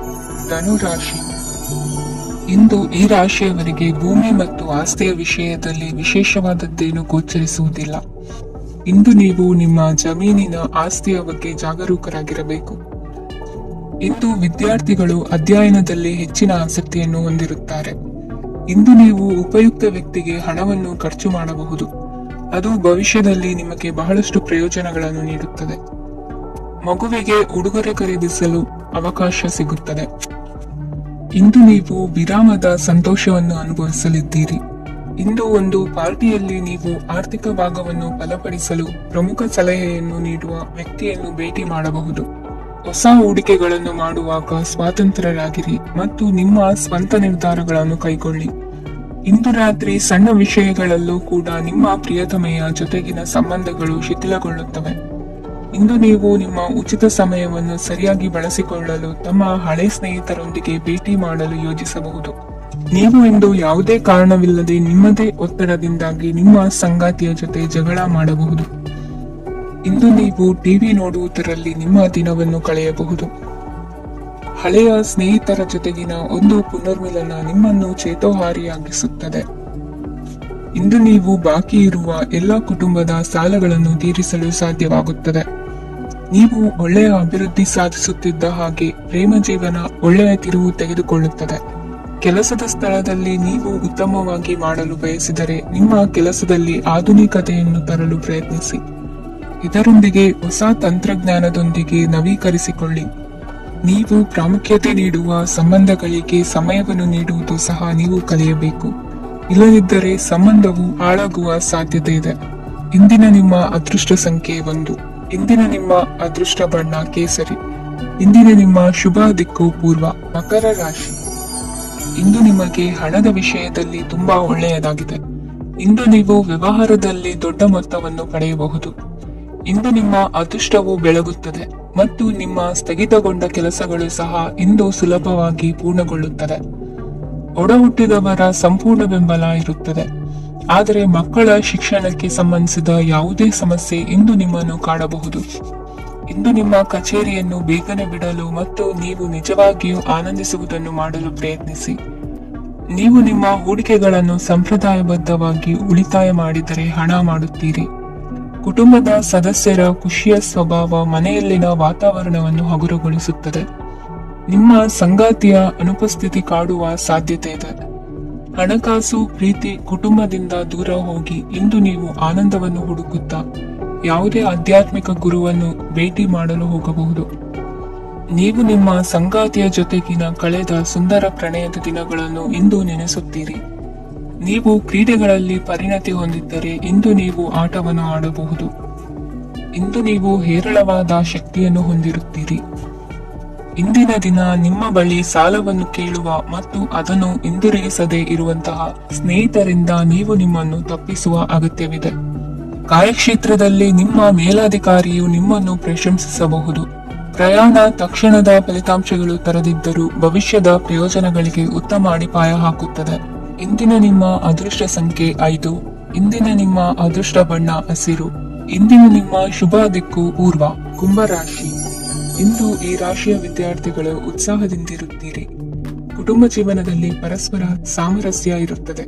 ಧನು ರಾಶಿ. ಇಂದು ಈ ರಾಶಿಯವರಿಗೆ ಭೂಮಿ ಮತ್ತು ಆಸ್ತಿಯ ವಿಷಯದಲ್ಲಿ ವಿಶೇಷವಾದದ್ದೇನು ಗೋಚರಿಸುವುದಿಲ್ಲ. ಇಂದು ನೀವು ನಿಮ್ಮ ಜಮೀನಿನ ಆಸ್ತಿಯ ಬಗ್ಗೆ ಜಾಗರೂಕರಾಗಿರಬೇಕು. ಇಂದು ವಿದ್ಯಾರ್ಥಿಗಳು ಅಧ್ಯಯನದಲ್ಲಿ ಹೆಚ್ಚಿನ ಆಸಕ್ತಿಯನ್ನು ಹೊಂದಿರುತ್ತಾರೆ. ಇಂದು ನೀವು ಉಪಯುಕ್ತ ವ್ಯಕ್ತಿಗೆ ಹಣವನ್ನು ಖರ್ಚು ಮಾಡಬಹುದು. ಅದು ಭವಿಷ್ಯದಲ್ಲಿ ನಿಮಗೆ ಬಹಳಷ್ಟು ಪ್ರಯೋಜನಗಳನ್ನು ನೀಡುತ್ತದೆ. ಮಗುವಿಗೆ ಉಡುಗೊರೆ ಖರೀದಿಸಲು ಅವಕಾಶ ಸಿಗುತ್ತದೆ. ಇಂದು ನೀವು ವಿರಾಮದ ಸಂತೋಷವನ್ನು ಅನುಭವಿಸಲಿದ್ದೀರಿ. ಇಂದು ಒಂದು ಪಾರ್ಟಿಯಲ್ಲಿ ನೀವು ಆರ್ಥಿಕ ಭಾಗವನ್ನು ಬಲಪಡಿಸಲು ಪ್ರಮುಖ ಸಲಹೆಯನ್ನು ನೀಡುವ ವ್ಯಕ್ತಿಯನ್ನು ಭೇಟಿ ಮಾಡಬಹುದು. ಹೊಸ ಹೂಡಿಕೆಗಳನ್ನು ಮಾಡುವಾಗ ಸ್ವಾತಂತ್ರ್ಯರಾಗಿರಿ ಮತ್ತು ನಿಮ್ಮ ಸ್ವಂತ ನಿರ್ಧಾರಗಳನ್ನು ಕೈಗೊಳ್ಳಿ. ಇಂದು ರಾತ್ರಿ ಸಣ್ಣ ವಿಷಯಗಳಲ್ಲೂ ಕೂಡ ನಿಮ್ಮ ಪ್ರಿಯತಮೆಯ ಜೊತೆಗಿನ ಸಂಬಂಧಗಳು ಶಿಥಿಲಗೊಳ್ಳುತ್ತವೆ. ಇಂದು ನೀವು ನಿಮ್ಮ ಉಚಿತ ಸಮಯವನ್ನು ಸರಿಯಾಗಿ ಬಳಸಿಕೊಳ್ಳಲು ತಮ್ಮ ಹಳೆ ಸ್ನೇಹಿತರೊಂದಿಗೆ ಭೇಟಿ ಮಾಡಲು ಯೋಜಿಸಬಹುದು. ನೀವು ಇಂದು ಯಾವುದೇ ಕಾರಣವಿಲ್ಲದೆ ನಿಮ್ಮದೇ ಒತ್ತಡದಿಂದಾಗಿ ನಿಮ್ಮ ಸಂಗಾತಿಯ ಜೊತೆ ಜಗಳ ಮಾಡಬಹುದು. ಇಂದು ನೀವು ಟಿವಿ ನೋಡುವುದರಲ್ಲಿ ನಿಮ್ಮ ದಿನವನ್ನು ಕಳೆಯಬಹುದು. ಹಳೆಯ ಸ್ನೇಹಿತರ ಜೊತೆಗಿನ ಒಂದು ಪುನರ್ಮಿಲನ ನಿಮ್ಮನ್ನು ಚೇತೋಹಾರಿಯಾಗಿಸುತ್ತದೆ. ಇಂದು ನೀವು ಬಾಕಿ ಇರುವ ಎಲ್ಲ ಕುಟುಂಬದ ಸಾಲಗಳನ್ನು ತೀರಿಸಲು ಸಾಧ್ಯವಾಗುತ್ತದೆ. ನೀವು ಒಳ್ಳೆಯ ಅಭಿವೃದ್ಧಿ ಸಾಧಿಸುತ್ತಿದ್ದ ಹಾಗೆ ಪ್ರೇಮ ಜೀವನ ಒಳ್ಳೆಯ ತಿರುವು ತೆಗೆದುಕೊಳ್ಳುತ್ತದೆ. ಕೆಲಸದ ಸ್ಥಳದಲ್ಲಿ ನೀವು ಉತ್ತಮವಾಗಿ ಮಾಡಲು ಬಯಸಿದರೆ ನಿಮ್ಮ ಕೆಲಸದಲ್ಲಿ ಆಧುನಿಕತೆಯನ್ನು ತರಲು ಪ್ರಯತ್ನಿಸಿ. ಇದರೊಂದಿಗೆ ಹೊಸ ತಂತ್ರಜ್ಞಾನದೊಂದಿಗೆ ನವೀಕರಿಸಿಕೊಳ್ಳಿ. ನೀವು ಪ್ರಾಮುಖ್ಯತೆ ನೀಡುವ ಸಂಬಂಧಗಳಿಗೆ ಸಮಯವನ್ನು ನೀಡುವುದು ಸಹ ನೀವು ಕಲಿಯಬೇಕು. ಇಲ್ಲದಿದ್ದರೆ ಸಂಬಂಧವು ಹಾಳಾಗುವ ಸಾಧ್ಯತೆ ಇದೆ. ಇಂದಿನ ನಿಮ್ಮ ಅದೃಷ್ಟ ಸಂಖ್ಯೆ 1. ಇಂದಿನ ನಿಮ್ಮ ಅದೃಷ್ಟ ಬಣ್ಣ ಕೇಸರಿ. ಇಂದಿನ ನಿಮ್ಮ ಶುಭ ದಿಕ್ಕು ಪೂರ್ವ. ಮಕರ ರಾಶಿ. ಇಂದು ನಿಮಗೆ ಹಣದ ವಿಷಯದಲ್ಲಿ ತುಂಬಾ ಒಳ್ಳೆಯದಾಗಿದೆ. ಇಂದು ನೀವು ವ್ಯವಹಾರದಲ್ಲಿ ದೊಡ್ಡ ಮೊತ್ತವನ್ನು ಪಡೆಯಬಹುದು. ಇಂದು ನಿಮ್ಮ ಅದೃಷ್ಟವು ಬೆಳಗುತ್ತದೆ ಮತ್ತು ನಿಮ್ಮ ಸ್ಥಗಿತಗೊಂಡ ಕೆಲಸಗಳು ಸಹ ಇಂದು ಸುಲಭವಾಗಿ ಪೂರ್ಣಗೊಳ್ಳುತ್ತದೆ. ಒಡಹುಟ್ಟಿದವರ ಸಂಪೂರ್ಣ ಬೆಂಬಲ ಇರುತ್ತದೆ. ಆದರೆ ಮಕ್ಕಳ ಶಿಕ್ಷಣಕ್ಕೆ ಸಂಬಂಧಿಸಿದ ಯಾವುದೇ ಸಮಸ್ಯೆ ಇಂದು ನಿಮ್ಮನ್ನು ಕಾಡಬಹುದು. ಇಂದು ನಿಮ್ಮ ಕಚೇರಿಯನ್ನು ಬೇಗನೆ ಬಿಡಲು ಮತ್ತು ನೀವು ನಿಜವಾಗಿಯೂ ಆನಂದಿಸುವುದನ್ನು ಮಾಡಲು ಪ್ರಯತ್ನಿಸಿ. ನೀವು ನಿಮ್ಮ ಹೂಡಿಕೆಗಳನ್ನು ಸಂಪ್ರದಾಯಬದ್ಧವಾಗಿ ಉಳಿತಾಯ ಮಾಡಿದರೆ ಹಣ ಮಾಡುತ್ತೀರಿ. ಕುಟುಂಬದ ಸದಸ್ಯರ ಖುಷಿಯ ಸ್ವಭಾವ ಮನೆಯಲ್ಲಿನ ವಾತಾವರಣವನ್ನು ಹಗುರಗೊಳಿಸುತ್ತದೆ. ನಿಮ್ಮ ಸಂಗಾತಿಯ ಅನುಪಸ್ಥಿತಿ ಕಾಡುವ ಸಾಧ್ಯತೆ ಇದೆ. ಹಣಕಾಸು, ಪ್ರೀತಿ, ಕುಟುಂಬದಿಂದ ದೂರ ಹೋಗಿ ಇಂದು ನೀವು ಆನಂದವನ್ನು ಹುಡುಕುತ್ತಾ ಯಾವುದೇ ಆಧ್ಯಾತ್ಮಿಕ ಗುರುವನ್ನು ಭೇಟಿ ಮಾಡಲು ಹೋಗಬಹುದು. ನೀವು ನಿಮ್ಮ ಸಂಗಾತಿಯ ಜೊತೆಗಿನ ಕಳೆದ ಸುಂದರ ಪ್ರಣಯದ ದಿನಗಳನ್ನು ಇಂದು ನೆನೆಸುತ್ತೀರಿ. ನೀವು ಕ್ರೀಡೆಗಳಲ್ಲಿ ಪರಿಣತಿ ಹೊಂದಿದ್ದರೆ ಇಂದು ನೀವು ಆಟವನ್ನು ಆಡಬಹುದು. ಇಂದು ನೀವು ಹೇರಳವಾದ ಶಕ್ತಿಯನ್ನು ಹೊಂದಿರುತ್ತೀರಿ. ಇಂದಿನ ದಿನ ನಿಮ್ಮ ಬಳಿ ಸಾಲವನ್ನು ಕೇಳುವ ಮತ್ತು ಅದನ್ನು ಹಿಂದಿರುಗಿಸದೇ ಇರುವಂತಹ ಸ್ನೇಹಿತರಿಂದ ನೀವು ನಿಮ್ಮನ್ನು ತಪ್ಪಿಸುವ ಅಗತ್ಯವಿದೆ. ಕಾರ್ಯಕ್ಷೇತ್ರದಲ್ಲಿ ನಿಮ್ಮ ಮೇಲಾಧಿಕಾರಿಯು ನಿಮ್ಮನ್ನು ಪ್ರಶಂಸಿಸಬಹುದು. ಪ್ರಯಾಣ ತಕ್ಷಣದ ಫಲಿತಾಂಶಗಳು ತರದಿದ್ದರೂ ಭವಿಷ್ಯದ ಪ್ರಯೋಜನಗಳಿಗೆ ಉತ್ತಮ ಅಡಿಪಾಯ ಹಾಕುತ್ತದೆ. ಇಂದಿನ ನಿಮ್ಮ ಅದೃಷ್ಟ ಸಂಖ್ಯೆ 5. ಇಂದಿನ ನಿಮ್ಮ ಅದೃಷ್ಟ ಬಣ್ಣ ಹಸಿರು. ಇಂದಿನ ನಿಮ್ಮ ಶುಭ ದಿಕ್ಕು ಪೂರ್ವ. ಕುಂಭರಾಶಿ. ಇಂದು ಈ ರಾಶಿಯ ವಿದ್ಯಾರ್ಥಿಗಳು ಉತ್ಸಾಹದಿಂದಿರುತ್ತೀರಿ. ಕುಟುಂಬ ಜೀವನದಲ್ಲಿ ಪರಸ್ಪರ ಸಾಮರಸ್ಯ ಇರುತ್ತದೆ,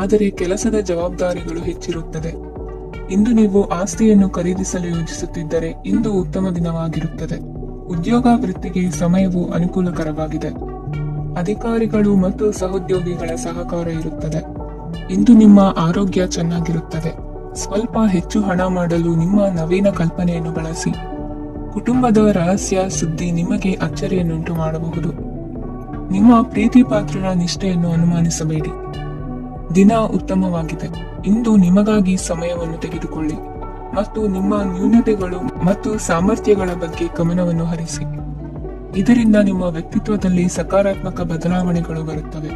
ಆದರೆ ಕೆಲಸದ ಜವಾಬ್ದಾರಿಗಳು ಹೆಚ್ಚಿರುತ್ತದೆ. ಇಂದು ನೀವು ಆಸ್ತಿಯನ್ನು ಖರೀದಿಸಲು ಯೋಜಿಸುತ್ತಿದ್ದರೆ ಇಂದು ಉತ್ತಮ ದಿನವಾಗಿರುತ್ತದೆ. ಉದ್ಯೋಗ ವೃತ್ತಿಗೆ ಸಮಯವು ಅನುಕೂಲಕರವಾಗಿದೆ. ಅಧಿಕಾರಿಗಳು ಮತ್ತು ಸಹೋದ್ಯೋಗಿಗಳ ಸಹಕಾರ ಇರುತ್ತದೆ. ಇಂದು ನಿಮ್ಮ ಆರೋಗ್ಯ ಚೆನ್ನಾಗಿರುತ್ತದೆ. ಸ್ವಲ್ಪ ಹೆಚ್ಚು ಹಣ ಮಾಡಲು ನಿಮ್ಮ ನವೀನ ಕಲ್ಪನೆಯನ್ನು ಬಳಸಿ. ಕುಟುಂಬದ ರಹಸ್ಯ ಸುದ್ದಿ ನಿಮಗೆ ಅಚ್ಚರಿಯನ್ನುಂಟು ಮಾಡಬಹುದು. ನಿಮ್ಮ ಪ್ರೀತಿ ಪಾತ್ರರ ನಿಷ್ಠೆಯನ್ನು ಅನುಮಾನಿಸಬೇಡಿ. ದಿನ ಉತ್ತಮವಾಗಿದೆ. ಇಂದು ನಿಮಗಾಗಿ ಸಮಯವನ್ನು ತೆಗೆದುಕೊಳ್ಳಿ ಮತ್ತು ನಿಮ್ಮ ನ್ಯೂನತೆಗಳು ಮತ್ತು ಸಾಮರ್ಥ್ಯಗಳ ಬಗ್ಗೆ ಗಮನವನ್ನು ಹರಿಸಿ. ಇದರಿಂದ ನಿಮ್ಮ ವ್ಯಕ್ತಿತ್ವದಲ್ಲಿ ಸಕಾರಾತ್ಮಕ ಬದಲಾವಣೆಗಳು ಬರುತ್ತವೆ.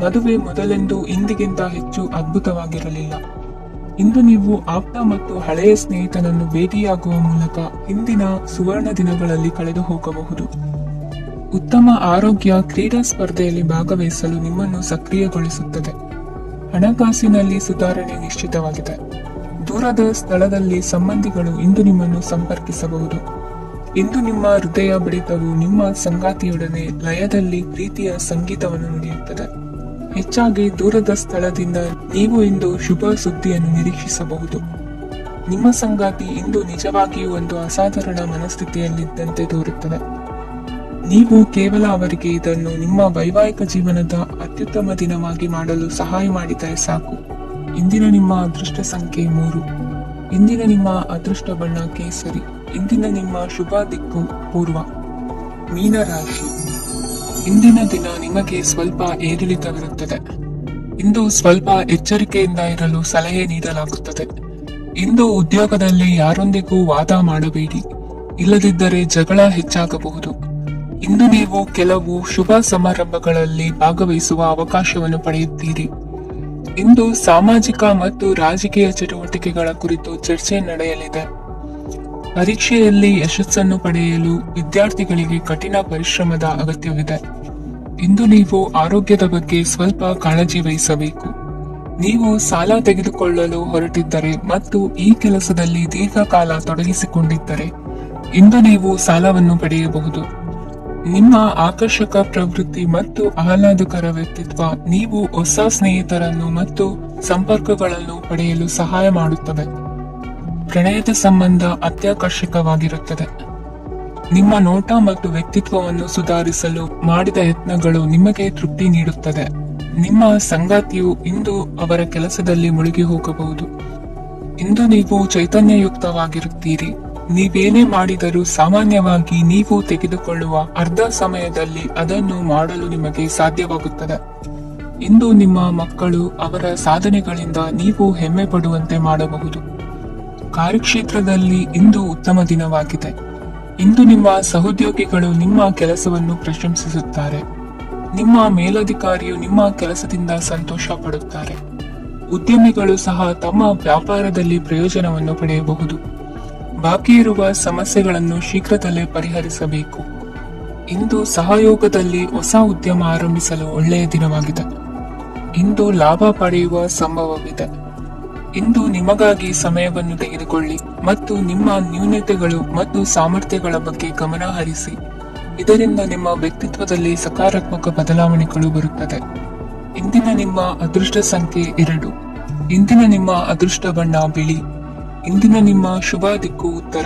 ಮದುವೆ ಮೊದಲೆಂದು ಇಂದಿಗಿಂತ ಹೆಚ್ಚು ಅದ್ಭುತವಾಗಿರಲಿಲ್ಲ. ಇಂದು ನೀವು ಆಪ್ತ ಮತ್ತು ಹಳೆಯ ಸ್ನೇಹಿತನನ್ನು ಭೇಟಿಯಾಗುವ ಮೂಲಕ ಇಂದಿನ ಸುವರ್ಣ ದಿನಗಳಲ್ಲಿ ಕಳೆದು ಹೋಗಬಹುದು. ಉತ್ತಮ ಆರೋಗ್ಯ ಕ್ರೀಡಾ ಸ್ಪರ್ಧೆಯಲ್ಲಿ ಭಾಗವಹಿಸಲು ನಿಮ್ಮನ್ನು ಸಕ್ರಿಯಗೊಳಿಸುತ್ತದೆ. ಹಣಕಾಸಿನಲ್ಲಿ ಸುಧಾರಣೆ ನಿಶ್ಚಿತವಾಗಿದೆ. ದೂರದ ಸ್ಥಳದಲ್ಲಿ ಸಂಬಂಧಿಗಳು ಇಂದು ನಿಮ್ಮನ್ನು ಸಂಪರ್ಕಿಸಬಹುದು. ಇಂದು ನಿಮ್ಮ ಹೃದಯ ಬಡಿತವು ನಿಮ್ಮ ಸಂಗಾತಿಯೊಡನೆ ಲಯದಲ್ಲಿ ಪ್ರೀತಿಯ ಸಂಗೀತವನ್ನು ನುಡಿಯುತ್ತದೆ. ಹೆಚ್ಚಾಗಿ ದೂರದ ಸ್ಥಳದಿಂದ ನೀವು ಇಂದು ಶುಭ ಸುದ್ದಿಯನ್ನು ನಿರೀಕ್ಷಿಸಬಹುದು. ನಿಮ್ಮ ಸಂಗಾತಿ ಇಂದು ನಿಜವಾಗಿಯೂ ಒಂದು ಅಸಾಧಾರಣ ಮನಸ್ಥಿತಿಯಲ್ಲಿದ್ದಂತೆ ತೋರುತ್ತದೆ. ನೀವು ಕೇವಲ ಅವರಿಗೆ ಇದನ್ನು ನಿಮ್ಮ ವೈವಾಹಿಕ ಜೀವನದ ಅತ್ಯುತ್ತಮ ದಿನವಾಗಿ ಮಾಡಲು ಸಹಾಯ ಮಾಡಿದರೆ ಸಾಕು. ಇಂದಿನ ನಿಮ್ಮ ಅದೃಷ್ಟ ಸಂಖ್ಯೆ 3. ಇಂದಿನ ನಿಮ್ಮ ಅದೃಷ್ಟ ಬಣ್ಣ ಕೇಸರಿ. ಇಂದಿನ ನಿಮ್ಮ ಶುಭ ದಿಕ್ಕು ಪೂರ್ವ. ಮೀನರಾಶಿ. ಇಂದಿನ ದಿನ ನಿಮಗೆ ಸ್ವಲ್ಪ ಏರಿಳಿತವಿರುತ್ತದೆ. ಇಂದು ಸ್ವಲ್ಪ ಎಚ್ಚರಿಕೆಯಿಂದ ಇರಲು ಸಲಹೆ ನೀಡಲಾಗುತ್ತದೆ. ಇಂದು ಉದ್ಯೋಗದಲ್ಲಿ ಯಾರೊಂದಿಗೂ ವಾದ ಮಾಡಬೇಡಿ. ಇಲ್ಲದಿದ್ದರೆ ಜಗಳ ಹೆಚ್ಚಾಗಬಹುದು. ಇಂದು ನೀವು ಕೆಲವು ಶುಭ ಸಮಾರಂಭಗಳಲ್ಲಿ ಭಾಗವಹಿಸುವ ಅವಕಾಶವನ್ನು ಪಡೆಯುತ್ತೀರಿ. ಇಂದು ಸಾಮಾಜಿಕ ಮತ್ತು ರಾಜಕೀಯ ಚಟುವಟಿಕೆಗಳ ಕುರಿತು ಚರ್ಚೆ ನಡೆಯಲಿದೆ. ಪರೀಕ್ಷೆಯಲ್ಲಿ ಯಶಸ್ಸನ್ನು ಪಡೆಯಲು ವಿದ್ಯಾರ್ಥಿಗಳಿಗೆ ಕಠಿಣ ಪರಿಶ್ರಮದ ಅಗತ್ಯವಿದೆ. ಇಂದು ನೀವು ಆರೋಗ್ಯದ ಬಗ್ಗೆ ಸ್ವಲ್ಪ ಕಾಳಜಿ ವಹಿಸಬೇಕು. ನೀವು ಸಾಲ ತೆಗೆದುಕೊಳ್ಳಲು ಹೊರಟಿದ್ದರೆ ಮತ್ತು ಈ ಕೆಲಸದಲ್ಲಿ ದೀರ್ಘಕಾಲ ತೊಡಗಿಸಿಕೊಂಡಿದ್ದರೆ ಇಂದು ನೀವು ಸಾಲವನ್ನು ಪಡೆಯಬಹುದು. ನಿಮ್ಮ ಆಕರ್ಷಕ ಪ್ರವೃತ್ತಿ ಮತ್ತು ಆಹ್ಲಾದಕರ ವ್ಯಕ್ತಿತ್ವ ನೀವು ಹೊಸ ಸ್ನೇಹಿತರನ್ನು ಮತ್ತು ಸಂಪರ್ಕಗಳನ್ನು ಪಡೆಯಲು ಸಹಾಯ ಮಾಡುತ್ತವೆ. ಪ್ರಣಯದ ಸಂಬಂಧ ಅತ್ಯಾಕರ್ಷಕವಾಗಿರುತ್ತದೆ. ನಿಮ್ಮ ನೋಟ ಮತ್ತು ವ್ಯಕ್ತಿತ್ವವನ್ನು ಸುಧಾರಿಸಲು ಮಾಡಿದ ಯತ್ನಗಳು ನಿಮಗೆ ತೃಪ್ತಿ ನೀಡುತ್ತದೆ. ನಿಮ್ಮ ಸಂಗಾತಿಯು ಇಂದು ಅವರ ಕೆಲಸದಲ್ಲಿ ಮುಳುಗಿ ಹೋಗಬಹುದು. ಇಂದು ನೀವು ಚೈತನ್ಯಯುಕ್ತವಾಗಿರುತ್ತೀರಿ. ನೀವೇನೇ ಮಾಡಿದರೂ ಸಾಮಾನ್ಯವಾಗಿ ನೀವು ತೆಗೆದುಕೊಳ್ಳುವ ಅರ್ಧ ಸಮಯದಲ್ಲಿ ಅದನ್ನು ಮಾಡಲು ನಿಮಗೆ ಸಾಧ್ಯವಾಗುತ್ತದೆ. ಇಂದು ನಿಮ್ಮ ಮಕ್ಕಳು ಅವರ ಸಾಧನೆಗಳಿಂದ ನೀವು ಹೆಮ್ಮೆ ಪಡುವಂತೆ ಮಾಡಬಹುದು. ಕಾರ್ಯಕ್ಷೇತ್ರದಲ್ಲಿ ಇಂದು ಉತ್ತಮ ದಿನವಾಗಿದೆ. ಇಂದು ನಿಮ್ಮ ಸಹೋದ್ಯೋಗಿಗಳು ನಿಮ್ಮ ಕೆಲಸವನ್ನು ಪ್ರಶಂಸಿಸುತ್ತಾರೆ. ನಿಮ್ಮ ಮೇಲಧಿಕಾರಿಯು ನಿಮ್ಮ ಕೆಲಸದಿಂದ ಸಂತೋಷ ಪಡುತ್ತಾರೆ. ಉದ್ಯಮಿಗಳು ಸಹ ತಮ್ಮ ವ್ಯಾಪಾರದಲ್ಲಿ ಪ್ರಯೋಜನವನ್ನು ಪಡೆಯಬಹುದು. ಬಾಕಿ ಇರುವ ಸಮಸ್ಯೆಗಳನ್ನು ಶೀಘ್ರದಲ್ಲೇ ಪರಿಹರಿಸಬೇಕು. ಇಂದು ಸಹಯೋಗದಲ್ಲಿ ಹೊಸ ಉದ್ಯಮ ಆರಂಭಿಸಲು ಒಳ್ಳೆಯ ದಿನವಾಗಿದೆ. ಇಂದು ಲಾಭ ಪಡೆಯುವ ಸಂಭವವಿದೆ. ಇಂದು ನಿಮಗಾಗಿ ಸಮಯವನ್ನು ತೆಗೆದುಕೊಳ್ಳಿ ಮತ್ತು ನಿಮ್ಮ ನ್ಯೂನತೆಗಳು ಮತ್ತು ಸಾಮರ್ಥ್ಯಗಳ ಬಗ್ಗೆ ಗಮನ ಹರಿಸಿ. ಇದರಿಂದ ನಿಮ್ಮ ವ್ಯಕ್ತಿತ್ವದಲ್ಲಿ ಸಕಾರಾತ್ಮಕ ಬದಲಾವಣೆಗಳು ಬರುತ್ತದೆ. ಇಂದಿನ ನಿಮ್ಮ ಅದೃಷ್ಟ ಸಂಖ್ಯೆ 2. ಇಂದಿನ ನಿಮ್ಮ ಅದೃಷ್ಟ ಬಣ್ಣ ಬಿಳಿ. ಇಂದಿನ ನಿಮ್ಮ ಶುಭ ದಿಕ್ಕು ಉತ್ತರ.